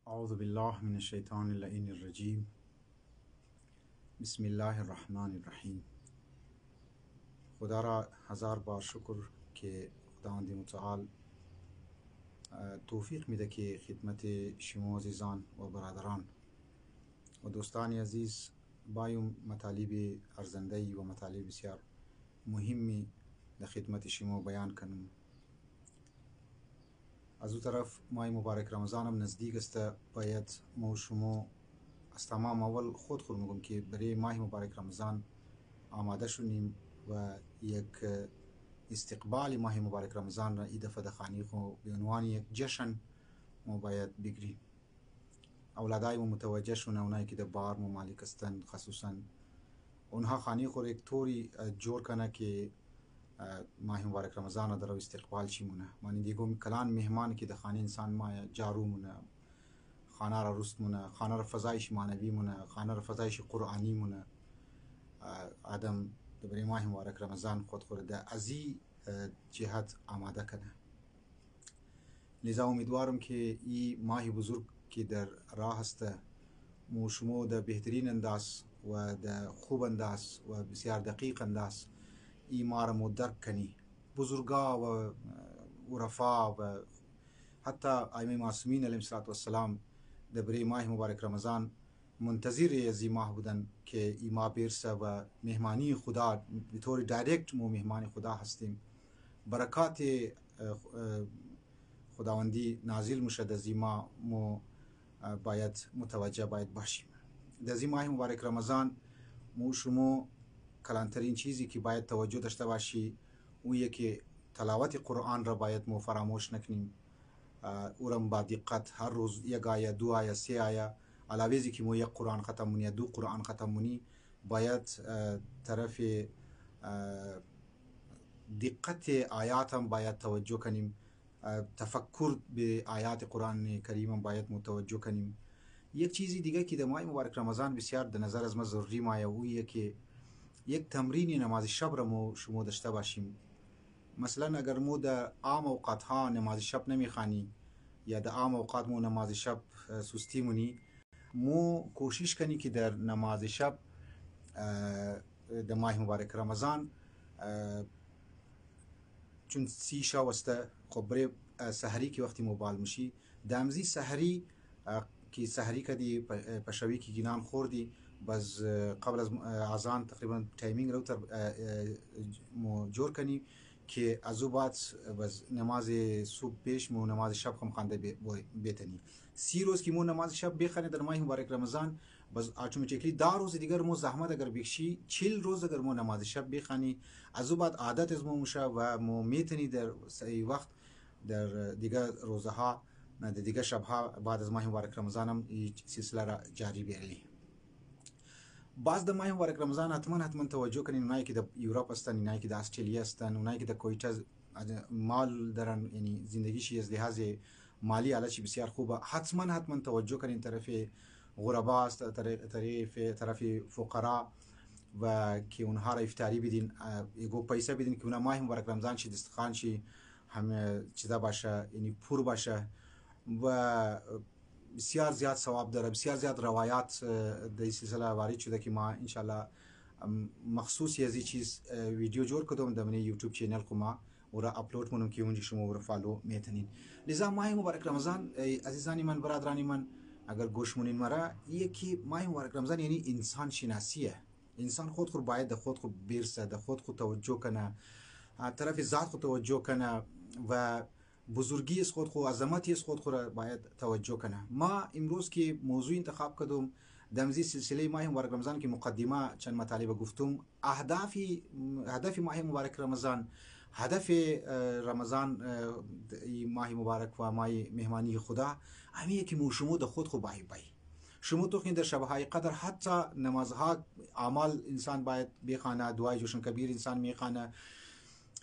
أعوذ بالله من الشیطان اللعین الرجیم. بسم الله الرحمن الرحیم. خدا را هزار بار شکر که خداوند متعال توفیق میده که خدمت شما عزیزان و برادران و دوستان عزیز بایم مطالب ارزنده‌ای و مطالب بسیار مهمی در خدمت شما بیان کنم. از او طرف ماه مبارک رمضان هم نزدیک است. باید ما و شما از تمام اول خود میگم که برای ماه مبارک رمضان آماده شدیم و یک استقبال ماه مبارک رمضان را این دفعه در خانه خو به عنوان یک جشن ما باید بگیریم. اولادای ما متوجه شون، اونایی که در بار ممالک هستند خصوصا اونها خانه خو یک طوری جور کنه که ماه مبارک رمضان در استقبال چی مونه. من دیگو کلان مهمان که در خانه انسان ما جارو مونه، خانه را رست مونه، خانه را فضایش معنوی مونه، خانه را فضایش قرآنی مونه. آدم برای ماه مبارک رمضان خود در ازی جهت آماده کنه. لذا امیدوارم که این ماه بزرگ که در راه است مو شما در بهترین انداز و در خوب انداز و بسیار دقیق انداز این ما را مدرک کنی. بزرگا و عرفا و حتی ائمه معصومین علیهم السلام در برای ماه مبارک رمضان منتظر از این ماه بودن که این ماه برسه و مهمانی خدا به طور دایرکت ما مهمان خدا هستیم. برکات خداوندی نازل مشد از این ماه ما باید متوجه باید باشیم. در این ماه مبارک رمضان ما شما کلانترین چیزی که باید توجه داشته باشی اون که تلاوت قرآن را باید ما فراموش نکنیم. او را با دقت هر روز یک آیه، دو آیه، سه آیه، علاوه که ما یک قرآن ختم مونی، دو قرآن ختم مونی، باید طرف دقت آیات هم باید توجه کنیم. تفکر به آیات قرآن کریم باید متوجه کنیم. یک چیزی دیگه که در ماه مبارک رمضان بسیار در نظر از ما ضروری مایه اویه که یک تمرین نماز شب را ما شما داشته باشیم. مثلا اگر ما در عام اوقات ها نماز شب نمیخوانی یا در عام اوقات ما نماز شب سستی مونی، ما کوشش کنی که در نماز شب در ماه مبارک رمضان چون 30 شب است، خب برای سحری که وقتی موبال میشی دامزی سحری که سحری کدی پشوی که گینان خوردی باز قبل از اذان تقریبا تایمینگ رو تر جور کنی که از او بعد باز نماز صبح پیش مو نماز شب هم خوانده بیتنی. 30 روز که مو نماز شب بخونه در ماه مبارک رمضان باز اتوماتیکلی 10 روز دیگر مو زحمت اگر بکشی 40 روز اگر مو نماز شب بخونی از او بعد عادت از مو میشه و مو میتونی در صحیح وقت در دیگر روزها در دیگر شبها بعد از ماه مبارک رمضان هم این سلسله را جاری بیاری. باز در ماه مبارک رمضان حتما توجه کنین اونایی که در یوروپ هستن، اونایی که در استرالیا هستن، اونایی که در کویتا مال دارن، یعنی زندگیشی از لحاظ مالی حالتش بسیار خوبه، حتما توجه کنین طرف غربا است، طرف فقرا و که اونها را افطاری بدین، یگو پیسه بدین که اونها ماه مبارک رمضان شي دسترخوان شي هم چیزا باشه، یعنی پور باشه و بسیار زیاد ثواب داره. بسیار زیاد روایات در این سلسله وارد شده که ما انشالله مخصوص از این چیز ویدیو جور کردم در من یوتیوب چینل کو ما و را اپلود کنم که اونجا شما رو فالو میتونین. لذا ماه مبارک رمضان عزیزانی من، برادرانی من، اگر گوش مونین مرا یکی ماه مبارک رمضان یعنی انسان شناسیه. انسان خود باید خود برسه، در خود توجه کنه، طرف ذات خود توجه کنه و بزرگی از خود عظمتی از خود را باید توجه کنه. ما امروز که موضوع انتخاب کردم دمزی سلسله ماه مبارک رمضان که مقدمه چند مطالب گفتم، هدف ماه مبارک رمضان، هدف رمضان ماه مبارک و ماه مهمانی خدا همیه که شما در خود بای شما تو در شبهای قدر حتی نمازها اعمال انسان باید بخونه، دعای جوشن کبیر انسان میخونه،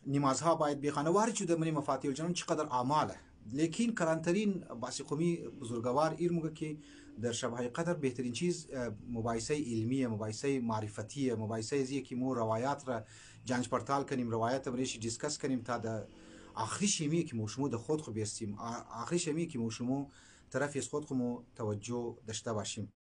نمازها باید بخونه، وارد شده من مفاتیح الجنان چقدر اعماله. لیکن کلانترین باسی قومی بزرگوار ایرموگه که در شبهای قدر بهترین چیز مباحثه علمیه، مباحثه معرفتیه، مباحثه ازیه که مو روایات را جنج پرتال کنیم، روایات امریشی دیسکس کنیم تا در آخری شمیه که مو شما در خود بیستیم، آخری شمیه که مو شما طرفی از خود خو توجه داشته باشیم.